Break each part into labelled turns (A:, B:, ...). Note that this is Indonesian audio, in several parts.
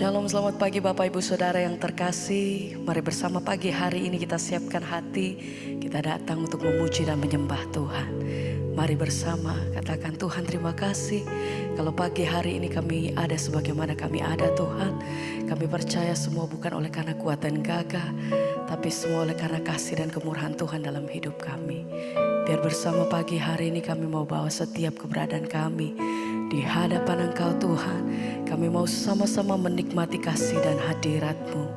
A: Shalom, selamat pagi Bapak Ibu Saudara yang terkasih. Mari bersama pagi hari ini kita siapkan hati. Kita datang untuk memuji dan menyembah Tuhan. Mari bersama katakan, Tuhan terima kasih. Kalau pagi hari ini kami ada sebagaimana kami ada Tuhan. Kami percaya semua bukan oleh karena kuat dan gagah, tapi semua oleh karena kasih dan kemurahan Tuhan dalam hidup kami. Biar bersama pagi hari ini kami mau bawa setiap keberadaan kami di hadapan Engkau Tuhan. Kami mau sama-sama menikmati kasih dan hadirat-Mu.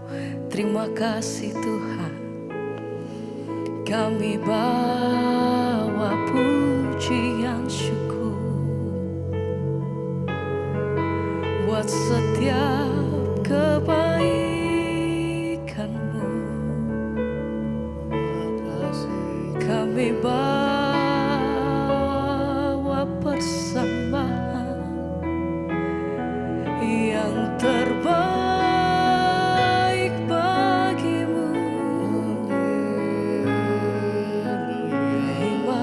A: Terima kasih Tuhan. Kami bawa pujian syukur buat setiap kebaikan-Mu. Kami bawa persembahan yang terbaik bagimu. Terima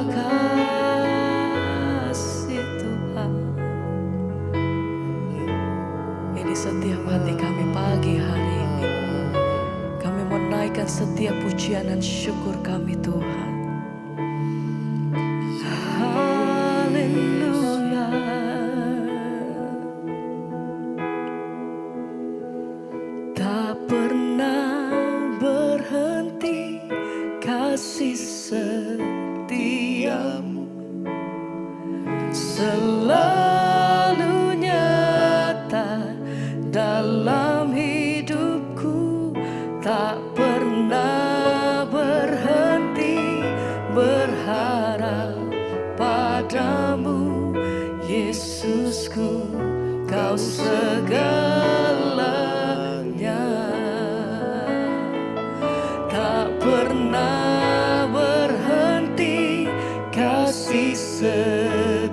A: kasih Tuhan. Ini setiap hati kami pagi hari ini. Kami menaikkan setiap pujian dan syukur kami Tuhan. Kasih setiamu selalu nyata dalam hidupku, tak pernah berhenti berharap padamu, Yesusku, Kau segalanya. Tak pernah kasih setiamu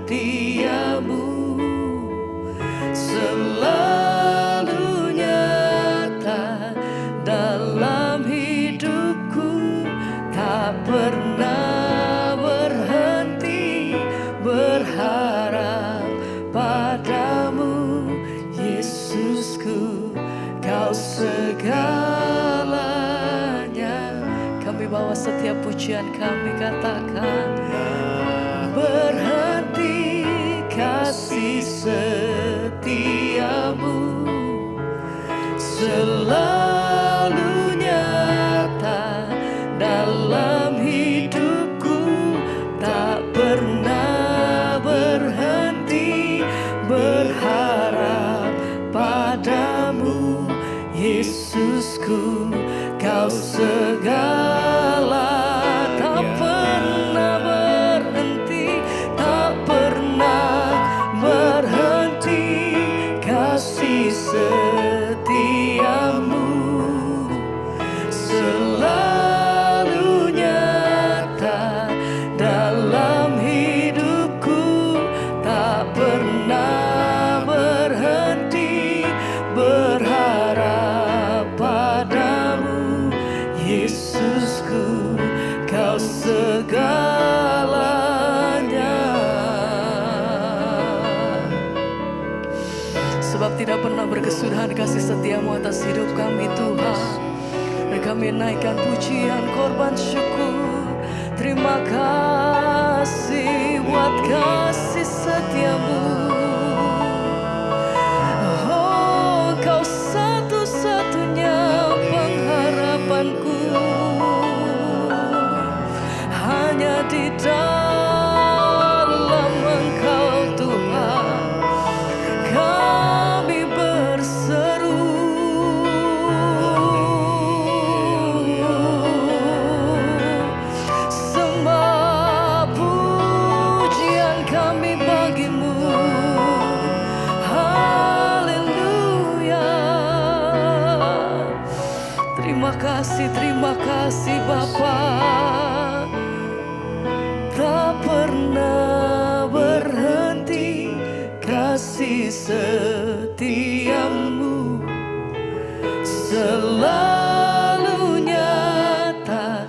A: selalu nyata dalam hidupku, tak pernah berhenti berharap padamu, Yesusku, Kau segalanya. Kami bawa setiap pujian kami, katakan, berhenti kasih setiamu selalu nyata dalam hidupku, tak pernah berhenti berharap padamu, Yesusku, Kau segala. Tak pernah berhenti, tak pernah berhenti kasih setiamu selalu nyata dalam hidupku, tak pernah berhenti berharap padamu, Yesusku, Kau segalanya. Sebab tidak pernah berkesudahan kasih setiamu atas hidup kami Tuhan. Dan kami naikkan pujian korban syukur. Terima kasih buat kasih setiamu. Oh, Kau satu-satunya pengharapanku. Hanya di dalam Engkau Tuhan kami berseru. Sembah pujian kami bagimu. Haleluya. Terima kasih Bapa. Tak pernah berhenti kasih setiamu selalu nyata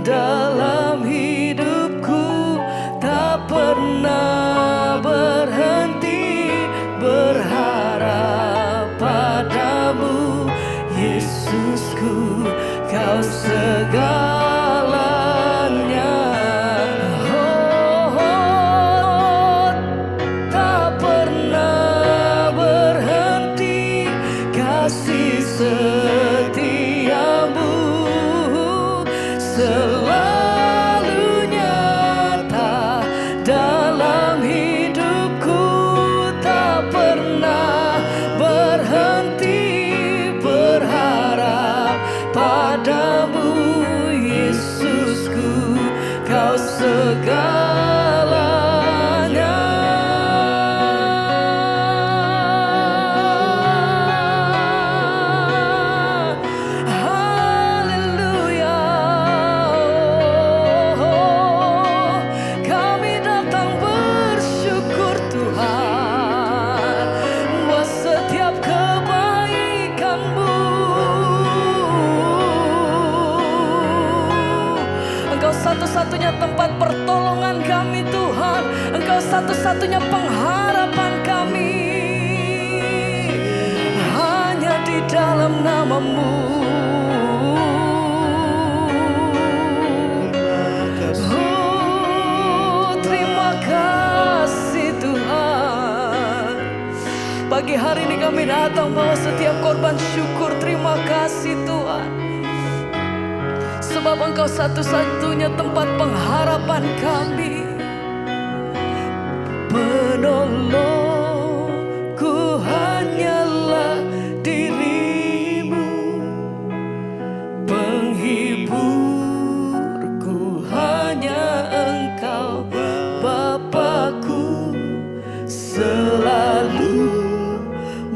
A: dalam hidupku, tak pernah berhenti berharap padamu, segalanya. Oh, tak pernah berhenti kasih setiamu, selalu nyata dalam hidupku. Tak pernah berhenti berharap padamu, Yesusku, kau segalanya. Haleluya. Kami datang bersyukur Tuhan buat setiap kebaikan-Mu. Engkau satu-satunya tempat pertolongan kami Tuhan. Engkau satu-satunya pengharapan kami. Hanya di dalam nama-Mu. Oh, terima kasih Tuhan. Pagi hari ini kami datang bawa setiap korban syukur. Terima kasih Tuhan. Sebab Engkau satu-satunya tempat pengharapan kami. Penolongku hanyalah diri-Mu, penghiburku hanya Engkau, Bapa-Ku, selalu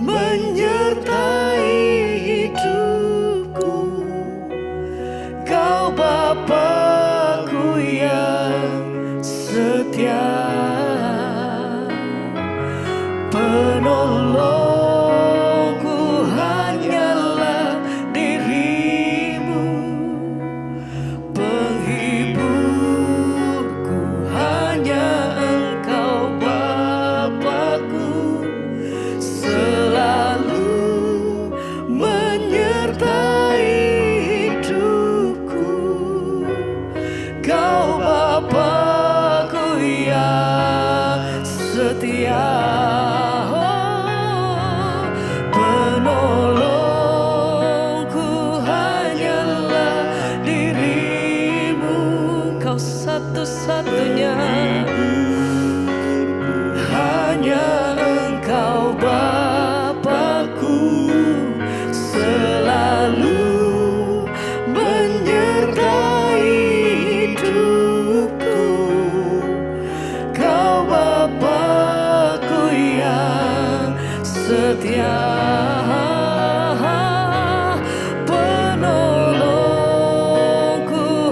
A: menyertai hidupku. Kau Bapa-Ku yang setia, penolongku hanyalah diri-Mu, penghiburku hanya Engkau, Bapa-Ku, selalu menyertai hidupku. Kau Bapa-Ku yang setia. Penolongku hanyalah diri-Mu, Kau satu-satunya. Hanya Engkau Bapa-Ku, selalu menyertai hidupku. Kau Bapa-Ku yang setia. Penolongku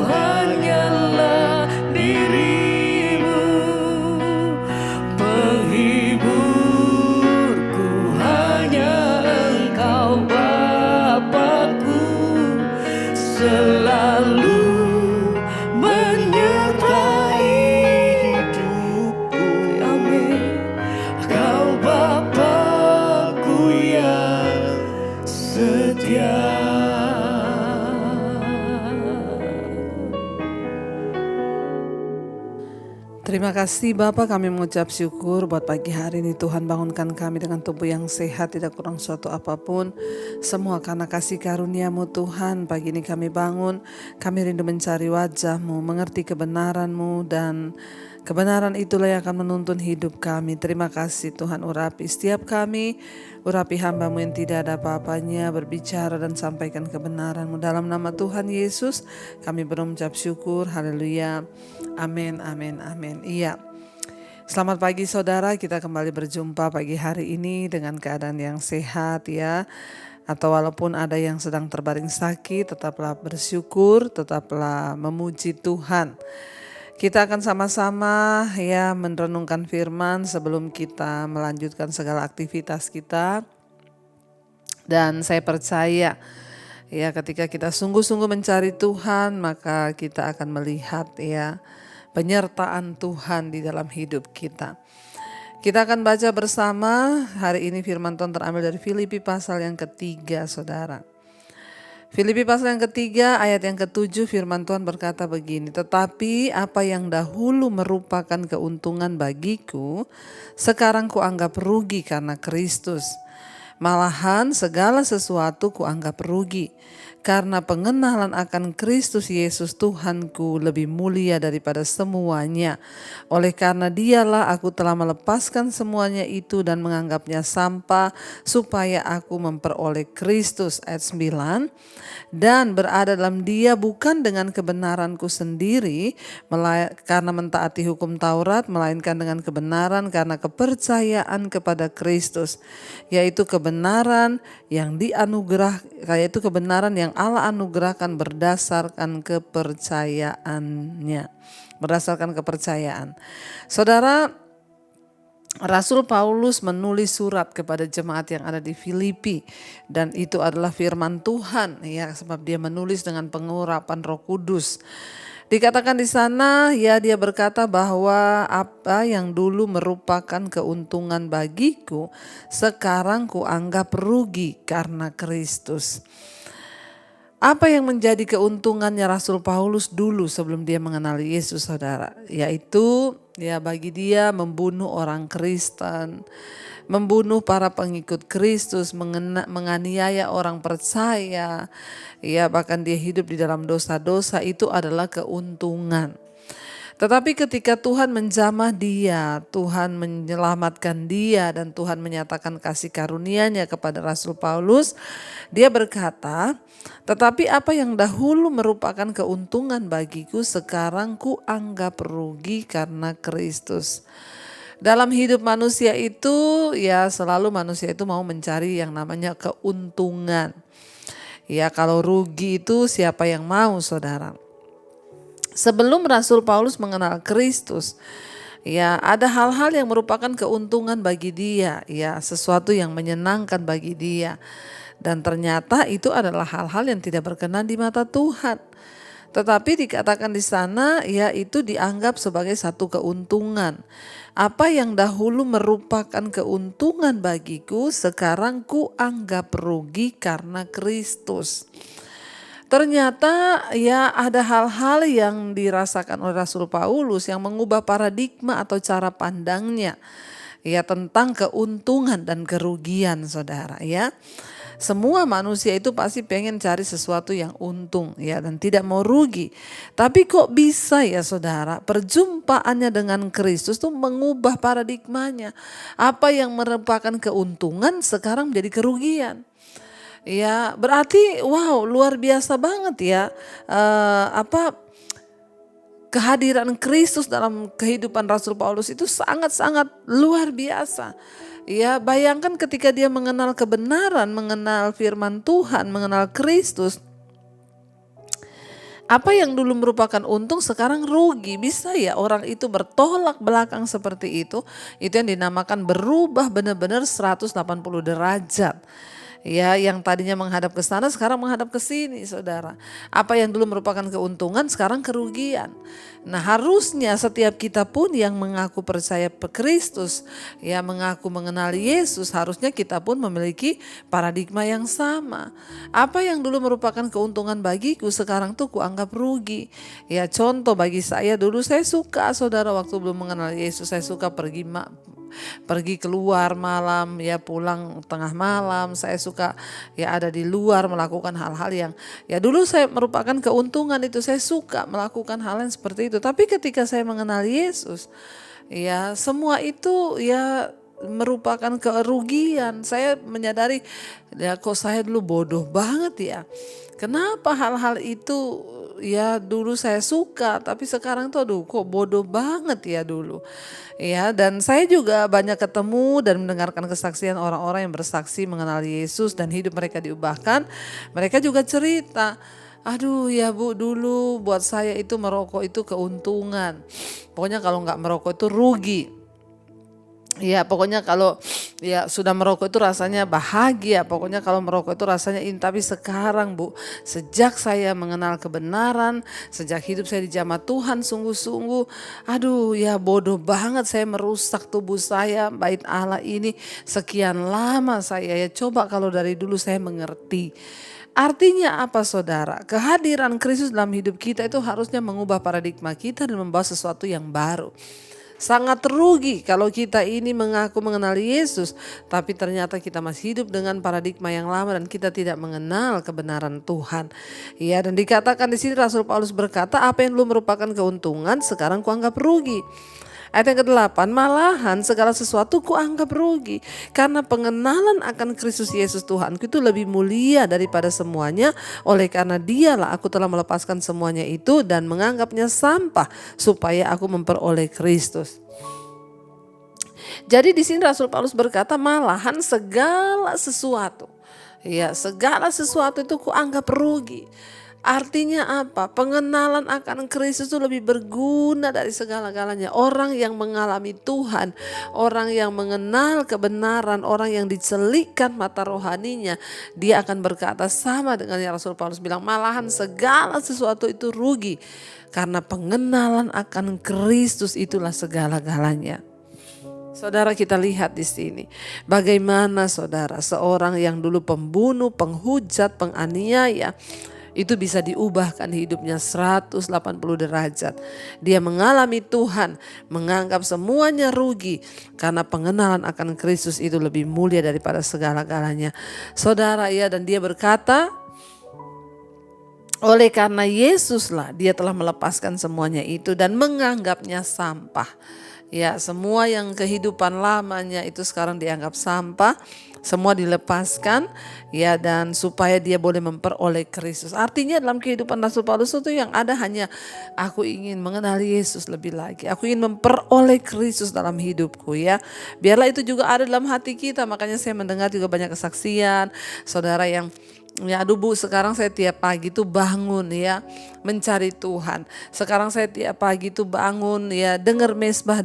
A: hanyalah diri-Mu, penghiburku hanya Engkau, Bapa-Ku, selalu menyertai hidupku. Amin. Kau Bapa-Ku yang setia.
B: Terima kasih Bapa, kami mengucap syukur buat pagi hari ini. Tuhan bangunkan kami dengan tubuh yang sehat, tidak kurang suatu apapun. Semua karena kasih karunia-Mu Tuhan. Pagi ini kami bangun, kami rindu mencari wajah-Mu, mengerti kebenaran-Mu, dan kebenaran itulah yang akan menuntun hidup kami. Terima kasih Tuhan, urapi setiap kami, urapi hamba-Mu yang tidak ada apa-apanya, berbicara dan sampaikan kebenaran-Mu. Dalam nama Tuhan Yesus kami berucap syukur, haleluya, amin, amin, amin. Iya, selamat pagi saudara, kita kembali berjumpa pagi hari ini dengan keadaan yang sehat ya. Atau walaupun ada yang sedang terbaring sakit, tetaplah bersyukur, tetaplah memuji Tuhan. Kita akan sama-sama ya merenungkan firman sebelum kita melanjutkan segala aktivitas kita. Dan saya percaya ya ketika kita sungguh-sungguh mencari Tuhan, maka kita akan melihat ya penyertaan Tuhan di dalam hidup kita. Kita akan baca bersama hari ini firman Tuhan terambil dari Filipi pasal yang ketiga saudara. Filipi pasal yang ketiga ayat yang ketujuh firman Tuhan berkata begini, tetapi apa yang dahulu merupakan keuntungan bagiku, sekarang kuanggap rugi karena Kristus. Malahan segala sesuatu kuanggap rugi, karena pengenalan akan Kristus Yesus Tuhanku lebih mulia daripada semuanya. Oleh karena dialah aku telah melepaskan semuanya itu dan menganggapnya sampah, supaya aku memperoleh Kristus. Ayat 9, dan berada dalam dia bukan dengan kebenaranku sendiri karena mentaati hukum Taurat, melainkan dengan kebenaran karena kepercayaan kepada Kristus, yaitu kebenaran yang Allah anugerahkan berdasarkan kepercayaan. Saudara, Rasul Paulus menulis surat kepada jemaat yang ada di Filipi, dan itu adalah firman Tuhan, ya, sebab dia menulis dengan pengurapan Roh Kudus. Dikatakan di sana, ya, dia berkata bahwa apa yang dulu merupakan keuntungan bagiku, sekarang kuanggap rugi karena Kristus. Apa yang menjadi keuntungannya Rasul Paulus dulu sebelum dia mengenal Yesus, saudara? Yaitu, ya, bagi dia membunuh orang Kristen, membunuh para pengikut Kristus, menganiaya orang percaya, ya, bahkan dia hidup di dalam dosa-dosa, itu adalah keuntungan. Tetapi ketika Tuhan menjamah dia, Tuhan menyelamatkan dia, dan Tuhan menyatakan kasih karunia-Nya kepada Rasul Paulus, dia berkata, tetapi apa yang dahulu merupakan keuntungan bagiku, sekarang ku anggap rugi karena Kristus. Dalam hidup manusia itu, ya, selalu manusia itu mau mencari yang namanya keuntungan. Ya, kalau rugi itu siapa yang mau, saudara? Sebelum Rasul Paulus mengenal Kristus, ya, ada hal-hal yang merupakan keuntungan bagi dia, ya, sesuatu yang menyenangkan bagi dia. Dan ternyata itu adalah hal-hal yang tidak berkenan di mata Tuhan. Tetapi dikatakan di sana, ya, itu dianggap sebagai satu keuntungan. Apa yang dahulu merupakan keuntungan bagiku, sekarang ku anggap rugi karena Kristus. Ternyata, ya, ada hal-hal yang dirasakan oleh Rasul Paulus yang mengubah paradigma atau cara pandangnya, ya, tentang keuntungan dan kerugian, saudara, ya. Semua manusia itu pasti pengen cari sesuatu yang untung, ya, dan tidak mau rugi. Tapi kok bisa, ya, saudara, perjumpaannya dengan Kristus tuh mengubah paradigmanya. Apa yang merupakan keuntungan sekarang menjadi kerugian. Ya, berarti wow, luar biasa banget, ya, kehadiran Kristus dalam kehidupan Rasul Paulus itu sangat-sangat luar biasa. Ya, bayangkan ketika dia mengenal kebenaran, mengenal firman Tuhan, mengenal Kristus, apa yang dulu merupakan untung sekarang rugi. Bisa, ya, orang itu bertolak belakang seperti itu. Itu yang dinamakan berubah benar-benar 180 derajat. Ya, yang tadinya menghadap ke sana sekarang menghadap ke sini, saudara. Apa yang dulu merupakan keuntungan sekarang kerugian. Nah, harusnya setiap kita pun yang mengaku percaya ke Kristus, ya, mengaku mengenal Yesus, harusnya kita pun memiliki paradigma yang sama. Apa yang dulu merupakan keuntungan bagiku, sekarang tuh kuanggap rugi. Ya, contoh bagi saya, dulu saya suka, saudara, waktu belum mengenal Yesus, saya suka pergi keluar malam, ya, pulang tengah malam. Saya suka, ya, ada di luar melakukan hal-hal yang, ya, dulu saya merupakan keuntungan itu. Saya suka melakukan hal yang seperti itu. Tapi ketika saya mengenal Yesus, ya, semua itu, ya, merupakan kerugian. Saya menyadari, ya, kok saya dulu bodoh banget, ya. Kenapa hal-hal itu, ya, dulu saya suka, tapi sekarang tuh aduh kok bodoh banget, ya, dulu. Ya, dan saya juga banyak ketemu dan mendengarkan kesaksian orang-orang yang bersaksi mengenal Yesus dan hidup mereka diubahkan. Mereka juga cerita, aduh, ya, Bu, dulu buat saya itu merokok itu keuntungan. Pokoknya kalau nggak merokok itu rugi. Ya, pokoknya kalau, ya, sudah merokok itu rasanya bahagia. Pokoknya kalau merokok itu rasanya ini. Tapi sekarang, Bu, sejak saya mengenal kebenaran, sejak hidup saya di jamaah Tuhan sungguh-sungguh, aduh, ya, bodoh banget saya merusak tubuh saya, bait Allah ini sekian lama saya, ya, coba kalau dari dulu saya mengerti. Artinya apa saudara? Kehadiran Kristus dalam hidup kita itu harusnya mengubah paradigma kita dan membawa sesuatu yang baru. Sangat rugi kalau kita ini mengaku mengenal Yesus, tapi ternyata kita masih hidup dengan paradigma yang lama dan kita tidak mengenal kebenaran Tuhan. Ya, dan dikatakan di sini Rasul Paulus berkata, apa yang dulu merupakan keuntungan sekarang kuanggap rugi. Ayat yang ke-8, malahan segala sesuatu kuanggap rugi karena pengenalan akan Kristus Yesus Tuhanku itu lebih mulia daripada semuanya. Oleh karena dialah aku telah melepaskan semuanya itu dan menganggapnya sampah supaya aku memperoleh Kristus. Jadi di sini Rasul Paulus berkata malahan segala sesuatu, ya segala sesuatu itu kuanggap rugi. Artinya apa? Pengenalan akan Kristus itu lebih berguna dari segala-galanya. Orang yang mengalami Tuhan, orang yang mengenal kebenaran, orang yang dicelikkan mata rohaninya, dia akan berkata sama dengan yang Rasul Paulus bilang, malahan segala sesuatu itu rugi karena pengenalan akan Kristus itulah segala-galanya. Saudara, kita lihat di sini bagaimana saudara seorang yang dulu pembunuh, penghujat, penganiaya itu bisa diubahkan hidupnya 180 derajat. Dia mengalami Tuhan, menganggap semuanya rugi karena pengenalan akan Kristus itu lebih mulia daripada segala-galanya. Saudara, ya, dan dia berkata, oleh karena Yesuslah dia telah melepaskan semuanya itu dan menganggapnya sampah. Ya, semua yang kehidupan lamanya itu sekarang dianggap sampah. Semua dilepaskan, ya, dan supaya dia boleh memperoleh Kristus. Artinya dalam kehidupan Rasul Paulus itu yang ada hanya aku ingin mengenali Yesus lebih lagi. Aku ingin memperoleh Kristus dalam hidupku, ya. Biarlah itu juga ada dalam hati kita. Makanya saya mendengar juga banyak kesaksian saudara yang, ya aduh Bu, sekarang saya tiap pagi tuh bangun ya mencari Tuhan. Sekarang saya tiap pagi tuh bangun ya dengar mesbah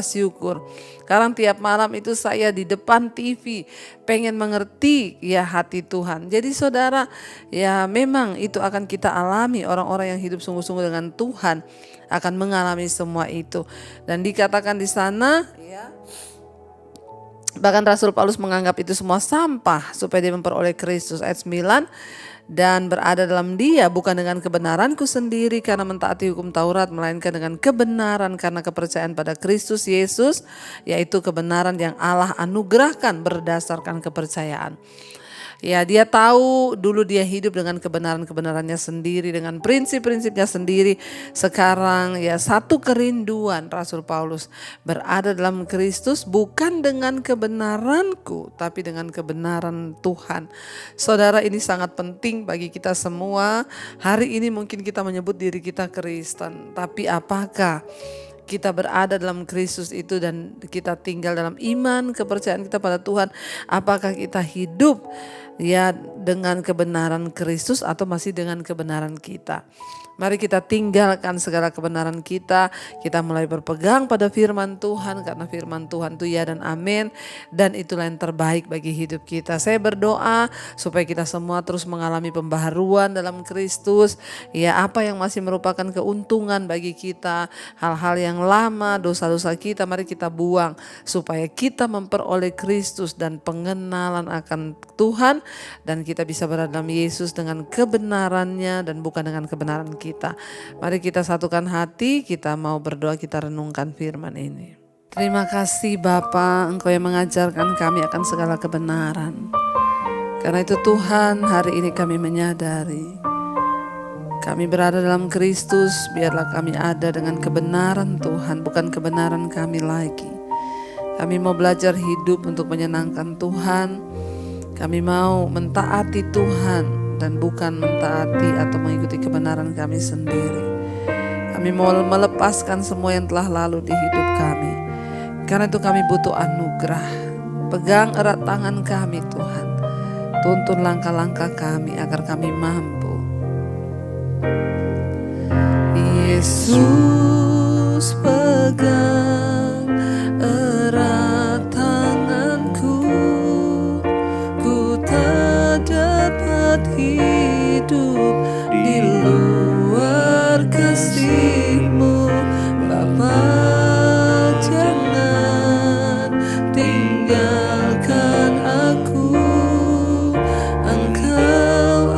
B: syukur. Sekarang tiap malam itu saya di depan TV pengen mengerti ya hati Tuhan. Jadi saudara, ya memang itu akan kita alami. Orang-orang yang hidup sungguh-sungguh dengan Tuhan akan mengalami semua itu. Dan dikatakan di sana, ya, bahkan Rasul Paulus menganggap itu semua sampah supaya dia memperoleh Kristus. Ayat 9, dan berada dalam dia bukan dengan kebenaranku sendiri karena mentaati hukum Taurat, melainkan dengan kebenaran karena kepercayaan pada Kristus Yesus, yaitu kebenaran yang Allah anugerahkan berdasarkan kepercayaan. Ya, dia tahu dulu dia hidup dengan kebenaran-kebenarannya sendiri, dengan prinsip-prinsipnya sendiri. Sekarang ya satu kerinduan Rasul Paulus berada dalam Kristus bukan dengan kebenaranku tapi dengan kebenaran Tuhan. Saudara, ini sangat penting bagi kita semua. Hari ini mungkin kita menyebut diri kita Kristen, tapi apakah kita berada dalam Kristus itu dan kita tinggal dalam iman, kepercayaan kita pada Tuhan? Apakah kita hidup ya dengan kebenaran Kristus atau masih dengan kebenaran kita? Mari kita tinggalkan segala kebenaran kita mulai berpegang pada firman Tuhan, karena firman Tuhan itu ya dan amin, dan itulah yang terbaik bagi hidup kita. Saya berdoa supaya kita semua terus mengalami pembaharuan dalam Kristus. Ya, apa yang masih merupakan keuntungan bagi kita, hal-hal yang lama, dosa-dosa kita, mari kita buang supaya kita memperoleh Kristus dan pengenalan akan Tuhan, dan kita bisa berada dalam Yesus dengan kebenarannya dan bukan dengan kebenaran kita. Mari kita satukan hati, kita mau berdoa, kita renungkan firman ini. Terima kasih Bapa, Engkau yang mengajarkan kami akan segala kebenaran. Karena itu Tuhan, hari ini kami menyadari kami berada dalam Kristus, biarlah kami ada dengan kebenaran Tuhan, bukan kebenaran kami lagi. Kami mau belajar hidup untuk menyenangkan Tuhan. Kami mau mentaati Tuhan dan bukan mentaati atau mengikuti kebenaran kami sendiri. Kami mau melepaskan semua yang telah lalu di hidup kami. Karena itu kami butuh anugerah. Pegang erat tangan kami Tuhan. Tuntun langkah-langkah kami agar kami mampu. Yesus, pegang erat tanganku. Ku tak dapat hidup di luar kasih-Mu, Bapa. Jangan tinggalkan aku, Engkau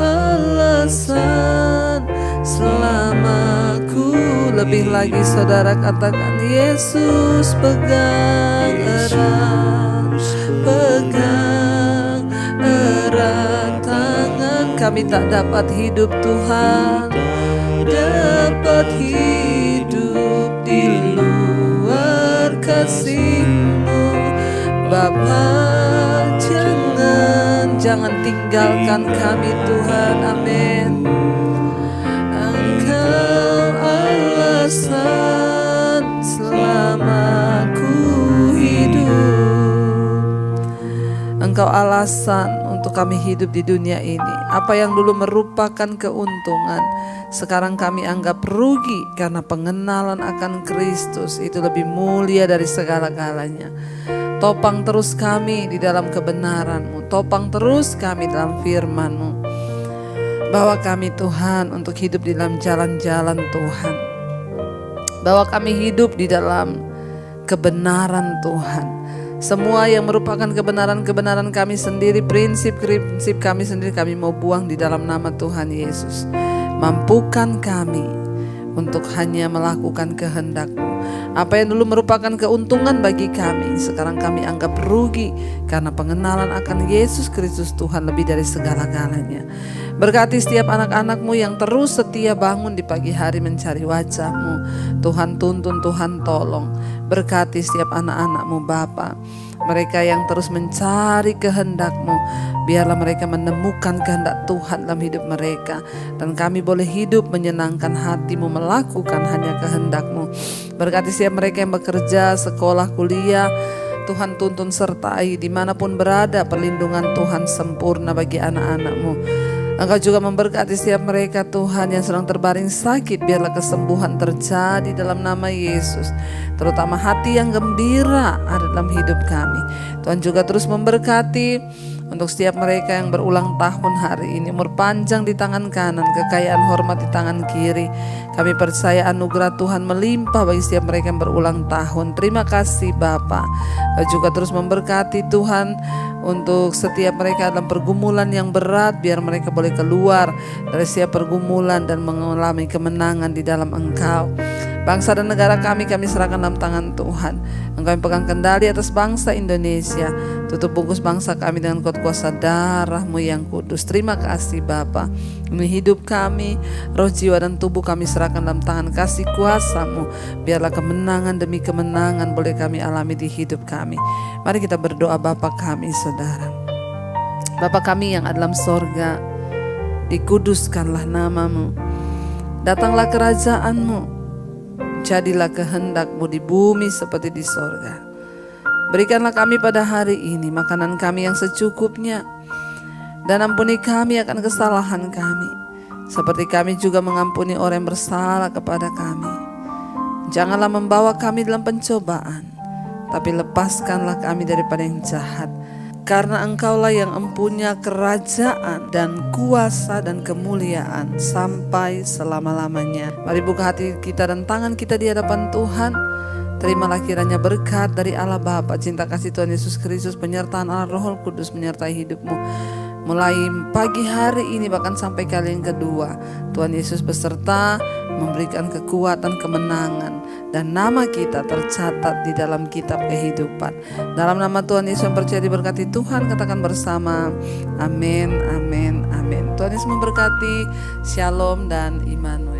B: bersamaku. Lebih lagi saudara katakan, Yesus pegang erat, pegang erat tangan kami. Tak dapat hidup Tuhan, dapat hidup di luar kasih-Mu Bapa. Jangan tinggalkan kami Tuhan, amin. Engkau alasan selama ku hidup. Engkau alasan untuk kami hidup di dunia ini. Apa yang dulu merupakan keuntungan, sekarang kami anggap rugi karena pengenalan akan Kristus itu lebih mulia dari segala-galanya. Topang terus kami di dalam kebenaran-Mu, topang terus kami dalam firman-Mu. Bawa kami Tuhan untuk hidup di dalam jalan-jalan Tuhan. Bawa kami hidup di dalam kebenaran Tuhan. Semua yang merupakan kebenaran-kebenaran kami sendiri, prinsip-prinsip kami sendiri, kami mau buang di dalam nama Tuhan Yesus. Mampukan kami untuk hanya melakukan kehendak-Mu. Apa yang dulu merupakan keuntungan bagi kami, sekarang kami anggap rugi karena pengenalan akan Yesus Kristus Tuhan lebih dari segala-galanya. Berkati setiap anak-anak-Mu yang terus setia bangun di pagi hari mencari wajah-Mu. Tuhan tuntun, Tuhan tolong. Berkati setiap anak-anak-Mu Bapa, mereka yang terus mencari kehendak-Mu. Biarlah mereka menemukan kehendak Tuhan dalam hidup mereka, dan kami boleh hidup menyenangkan hati-Mu, melakukan hanya kehendak-Mu. Berkati setiap mereka yang bekerja, sekolah, kuliah, Tuhan tuntun sertai dimanapun berada. Perlindungan Tuhan sempurna bagi anak-anak-Mu. Engkau juga memberkati setiap mereka Tuhan yang sedang terbaring sakit. Biarlah kesembuhan terjadi dalam nama Yesus. Terutama hati yang gembira ada dalam hidup kami. Tuhan juga terus memberkati untuk setiap mereka yang berulang tahun hari ini. Umur panjang di tangan kanan, kekayaan hormat di tangan kiri. Kami percaya anugerah Tuhan melimpah bagi setiap mereka yang berulang tahun. Terima kasih Bapa. Juga terus memberkati Tuhan untuk setiap mereka dalam pergumulan yang berat. Biar mereka boleh keluar dari setiap pergumulan dan mengalami kemenangan di dalam Engkau. Bangsa dan negara kami serahkan dalam tangan Tuhan. Engkau yang pegang kendali atas bangsa Indonesia. Tutup bungkus bangsa kami dengan kuasa darah-Mu yang kudus. Terima kasih Bapa. Ini hidup kami, roh, jiwa, dan tubuh kami serahkan dalam tangan kasih kuasa-Mu. Biarlah kemenangan demi kemenangan boleh kami alami di hidup kami. Mari kita berdoa. Bapa kami saudara, Bapa kami yang ada dalam sorga, dikuduskanlah nama-Mu. Datanglah kerajaan-Mu. Jadilah kehendak-Mu di bumi seperti di sorga. Berikanlah kami pada hari ini makanan kami yang secukupnya, dan ampuni kami akan kesalahan kami, seperti kami juga mengampuni orang yang bersalah kepada kami. Janganlah membawa kami dalam pencobaan, tapi lepaskanlah kami daripada yang jahat. Karena Engkaulah yang empunya kerajaan dan kuasa dan kemuliaan sampai selama-lamanya. Mari buka hati kita dan tangan kita di hadapan Tuhan. Terimalah kiranya berkat dari Allah Bapa, cinta kasih Tuhan Yesus Kristus, penyertaan Allah Roh Kudus menyertai hidupmu. Mulai pagi hari ini bahkan sampai kali yang kedua, Tuhan Yesus beserta memberikan kekuatan, kemenangan, dan nama kita tercatat di dalam kitab kehidupan. Dalam nama Tuhan Yesus yang percaya diberkati Tuhan, katakan bersama, amin, amin, amin. Tuhan Yesus memberkati. Shalom dan Immanuel.